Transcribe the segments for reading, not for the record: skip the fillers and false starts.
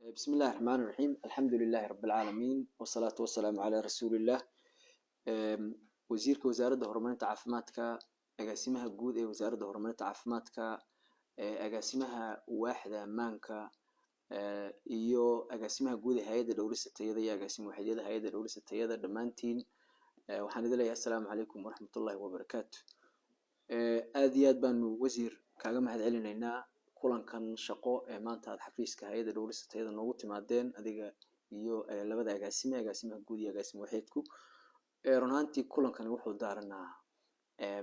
بسم الله الرحمن الرحيم الحمد لله رب العالمين والصلاة والسلام على رسول الله وزيرك وزارة هرمونات عافماتك أقاسمها جود وزارة هرمونات عافماتك أقاسمها واحدة مانكا iyo agaasimaha guud ee hay'adda dhowrista tayada iyo agaasimo waxyeelada hay'adda dhowrista tayada dhamaantiin waxaan idin leeyahay assalaamu calaykum waraxmatullaahi wabarakaatu aad iyo aad baanu wasiir kaaga mahadcelinaynaa kulankan shaqo ee maanta aad xafiiska hay'adda dhowrista tayada noogu timaadeen adiga iyo labada agaasimaha guud iyo agaasimo waxeedku run ahaantii kulankani wuxuu daaranaa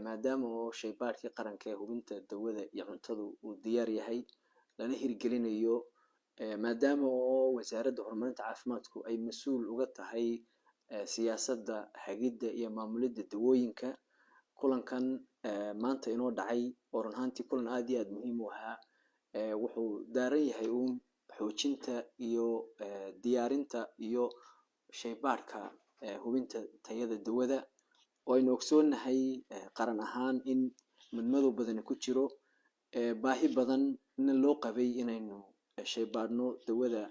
maadaama oo shaybaadhkii qaranka ee hubinta dawada iyo cuntadu uu diyaar yahay lana hirgelinayo maadaama oo wasaaradda horumarinta caafimaadku ay mas'uul uga tahay siyaasadda hagidda iyo maamulidda dawooyinka kulankan maanta inoo dhacay oo run ahaantii kulan aad iyo aad muhiim u ahaa wuxuu daaran yahay uun xoojinta iyo diyaarinta iyo shaybaadhka hubinta tayada dawada oo aynu ogsoonahay qaran ahaan in madmadow badani ku jiro baahi badanna loo qabay inaynu shaybaadhno dawada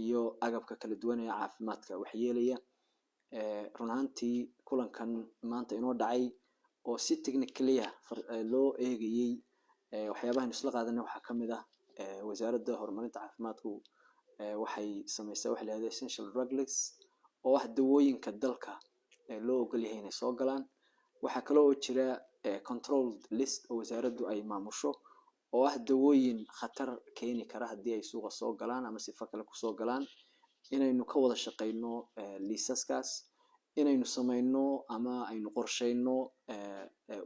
iyo agabka kala duwan ee caafimaadka waxyeelaya run ahaantii kulankan maanta inoo dhacay oo si technically loo eegayay waxyaabahan isla qaadanay waxaa ka mid ah wasaaradda horumarinta caafimaadku waxay samaysaa waxa la yidhahdo essential drug list oo ah dawooyinka dalka loo ogol yahay inay soo galaan waxaa kale oo jira controlled list oo wasaaraddu ay maamusho oo ah dawooyin khatar keeni kara haddii ay suuqa soo galaan ama sifo kale kusoo galaan inaynu ka wada shaqayno liisaskaas inaynu samayno ama aynu qorshayno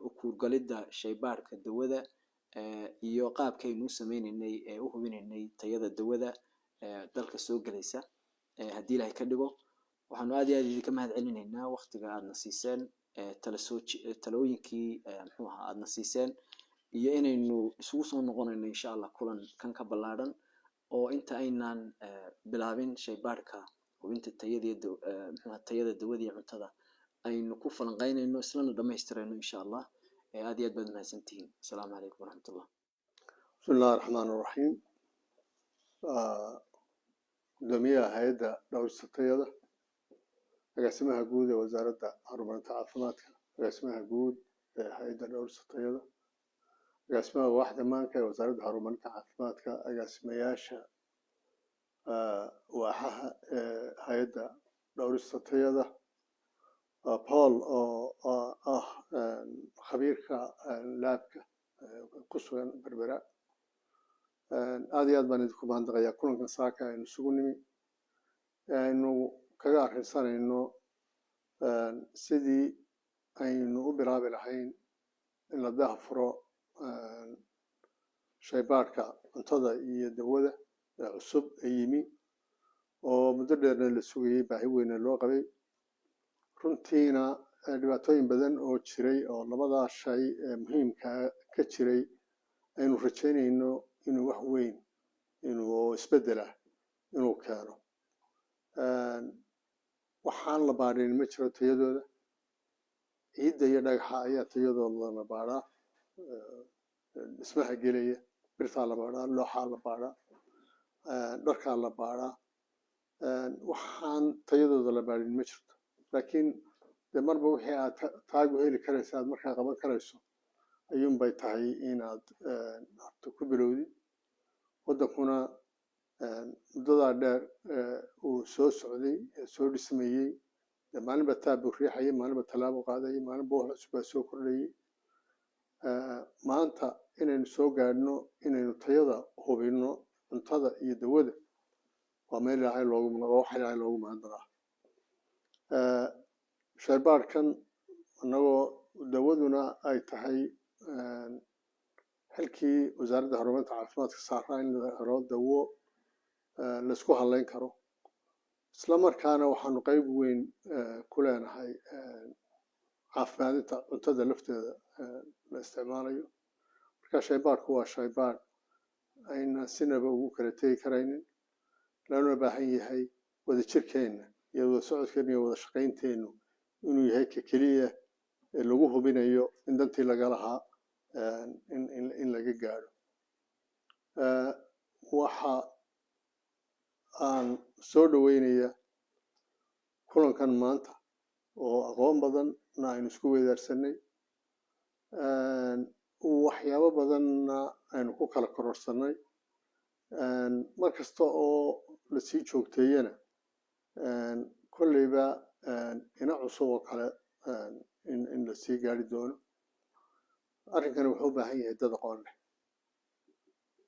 u kuurgalidda shaybaadhka dawada iyo qaabkaynu u sameynaynay ee u hubinaynay tayada dawada dalka soo gelaysa haddii ilaahay ka dhigo waxaanu aad iyo aad idinka mahadcelinaynaa waqtiga aadna siiseen talooyinkii muxuu ahaa aadna siiseen iyo inaynu isugu soo noqonayno insha allah kulan kan ka ballaadhan oo inta aynaan bilaabin shaybaadhka hubinta tayada dawada iyo cuntada aynu ku falanqaynayno islana dhammaystirayno insha allah aad iyo aad baad mahadsantihiin assalaamu calaykum waraxmatullah بسم الله الرحمن الرحيم gudoomiyaha hay'adda dhowrista tayada agaasimaha guud ee wasaaradda horumarinta caafimaadka agaasimaha guud ee hay'adda dhowrista tayada agaasimaha waaxda maanka ee wasaaradda horumarinta caafimaadka agaasimayaasha waaxaha ee hay'adda dhowrista tayada Paul oo ah khabiirka laabka ku sugan berbera aad iyo aad baan idinku mahadnaqayaa kulankan saaka aynu isugu nimi aynu kaga arrinsanayno sidii aynu u bilaabi lahayn in la daahfuro shaybaadhka cuntada iyo dawada cusub ee yimi oo muddo dheerna la sugayay baahi weyna loo qabay runtiina dhibaatooyin badan oo jiray oo labadaa shay ee muhiimka ka jiray aynu rajaynayno inuu wax weyn inuu isbeddel ah inuu keeno waxaan la baadhin ma jiro tayadooda ciidda iyo dhagaxa ayaa tayadooda la baadhaa dhismaha gelaya birtaa la baadhaa looxaa la baadhaa dharkaa la baadhaa waxaan tayadooda la baadhin ma jirto laakiin de marba wixii aad taagu heli karaysa aad markaa qaban karayso ayuunbay tahay inaad horta ku bilowdid waddankuna muddadaa dheer uu soo socday soo dhismayey maalinba taab buu riixayay maalinba tallaabo qaadayay maalinba wax cusub baa soo kordhayay maanta inaynu soo gaadhno inaynu tayada hubinno cuntada iyo dawada waa meel ilaahay wax ilaahay loogu mahadnaqaa shaybaadhkan annagoo dawaduna ay tahay xilkii wasaaradda horumarinta caafimaadka saaraa in la helo dawo laysku halayn karo isla markaana waxaanu qayb weyn ku leenahay caafimaadinta cuntada lafteeda la isticmaalayo marka shaybaadhku waa shaybaadh ayna sinaba ugu kala tegi karaynin lana baahan yahay wada jirkeenna iyo wada socodkeenna iyo wada shaqaynteennu inuu yahay ka keliya ee lagu hubinayo in dantii laga lahaa in laga gaadho waxa aan soo dhaweynaya kulankan maanta oo aqoon badanna aynu isku weydaarsanay waxyaabo badanna aynu ku kala kororsanay mar kasta oo lasii joogteeyana kolleyba ina cusub oo kale in lasii gaari doono arrinkani wuxuu u baahan yahay dad aqoon leh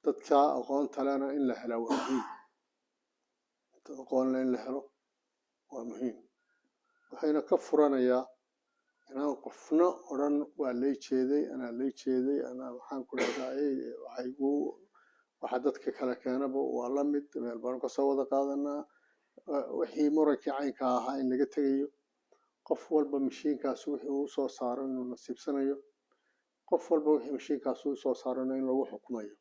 dadka aqoonta lehna in la helaa waa muhiim dad aqoon leh in la helo waa muhiim waxayna ka furanayaa inaan qofna odhan waa lay jeeday anaa waxaan ku leedahay waxa dadka kala keenaba waa la mid meel baan ka soo wada qaadanaa wixii murankii caynka ahaa in laga tegayo qof walba mashiinkaas wixii uu soo saaro inuu nasiibsanayo qof walba wixii mashiinkaas uu soo saarana in lagu xukumayo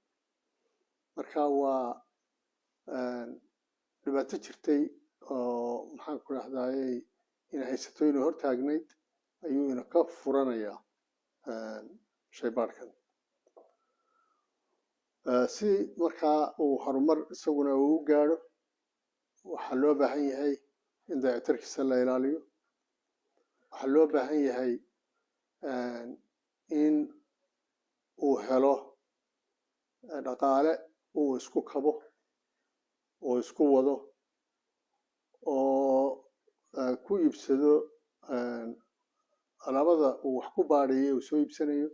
marka waa dhibaato jirtay oo maxaan ku leedahay in haysato inuu hortaagnayd ayuu ina ka furanayaa shaybaarkan si markaa uu horumar isaguna uu gaadho waxaa loo baahan yahay in dayactirkiisa la ilaaliyo waxaa loo baahan yahay in uu helo dhaqaale uu isku kabo oo isku wado oo ku iibsado alaabada uu wax ku baadhayo uu soo iibsanayo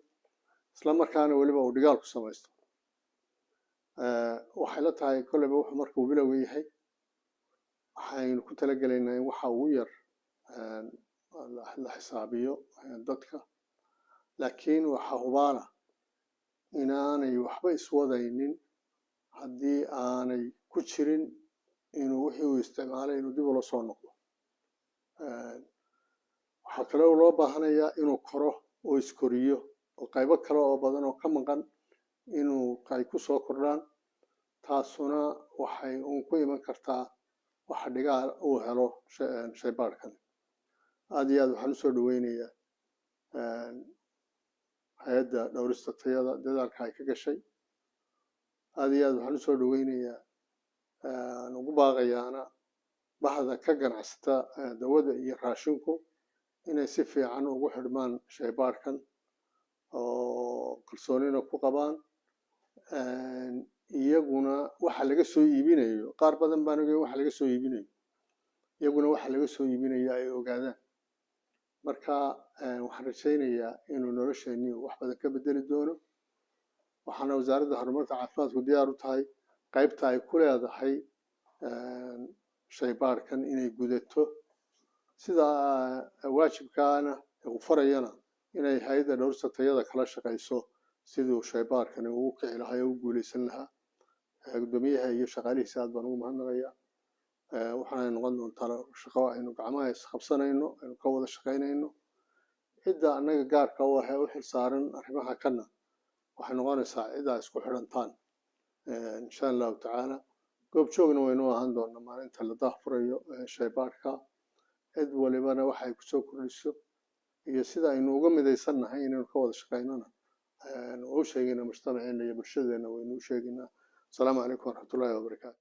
isla markaana weliba uu dhigaal ku samaysto waxay la tahay kolleyba wuxuu markuu bilowga yahay waxaynu ku talagelaynaa in waxa ugu yar la xisaabiyo dadka laakiin waxaa hubaala inaanay waxba iswadaynin haddii aanay ku jirin inuu wixii uu isticmaalay inuu dib ula soo noqdo waxaa kale oo loo baahanayaa inuu koro oo iskoriyo oo qaybo kale oo badan oo ka maqan inuu ay ku soo kordhaan taasuna waxay uun ku iman kartaa waxa dhigaal uu helo shaybaarkan aad iyo aad waxaan usoo dhaweynayaa hay-adda dhowrista tayada dadaalka ay ka gashay aad iyo aad waxaan usoo dhaweynayaa aan ugu baaqayaana bahda ka ganacsata dawada iyo raashinku inay si fiican ugu xidhmaan shaybaarkan oo kalsoonina ku qabaan iyaguna waxa laga soo iibinayo qaar badan baan ogay waxa laga soo iibinayo iyaguna waxa laga soo iibinayo ay ogaadaan marka waxaan rajaynayaa inuu nolosheenii wax badan ka bedeli doono waxaana wasaaradda horumarka caafimaadku diyaar u tahay qaybta ay ku leedahay shaybaarkan inay gudato sida waajibkaana uu farayana inay hay-adda dhowrista tayada kala shaqayso siduu shaybaarkani ugu kici lahaa ee u guuleysan lahaa guddoomiyaha iyo shaqaalihiisa aad baan ugu mahadnaqayaa waxaana noqon doontaa shaqo aynu gacmaha isqabsanayno aynu ka wada shaqaynayno cidda annaga gaarka u ah ee u xilsaaran arrimaha kana waxay noqonaysaa ciddaa isku xidhantaan insha allahu tacaala goobjoogna waynu ahaan doonaa maalinta la daahfurayo shaybaarka cid walibana waxay kusoo kordhiso iyo sida aynu uga midaysannahay inaynu ka wada shaqaynona u sheegayna mujtamaceena iyo bulshadeena waynu u sheegaynaa asalaamu calaykum waraxmatullaahi wabarakaatu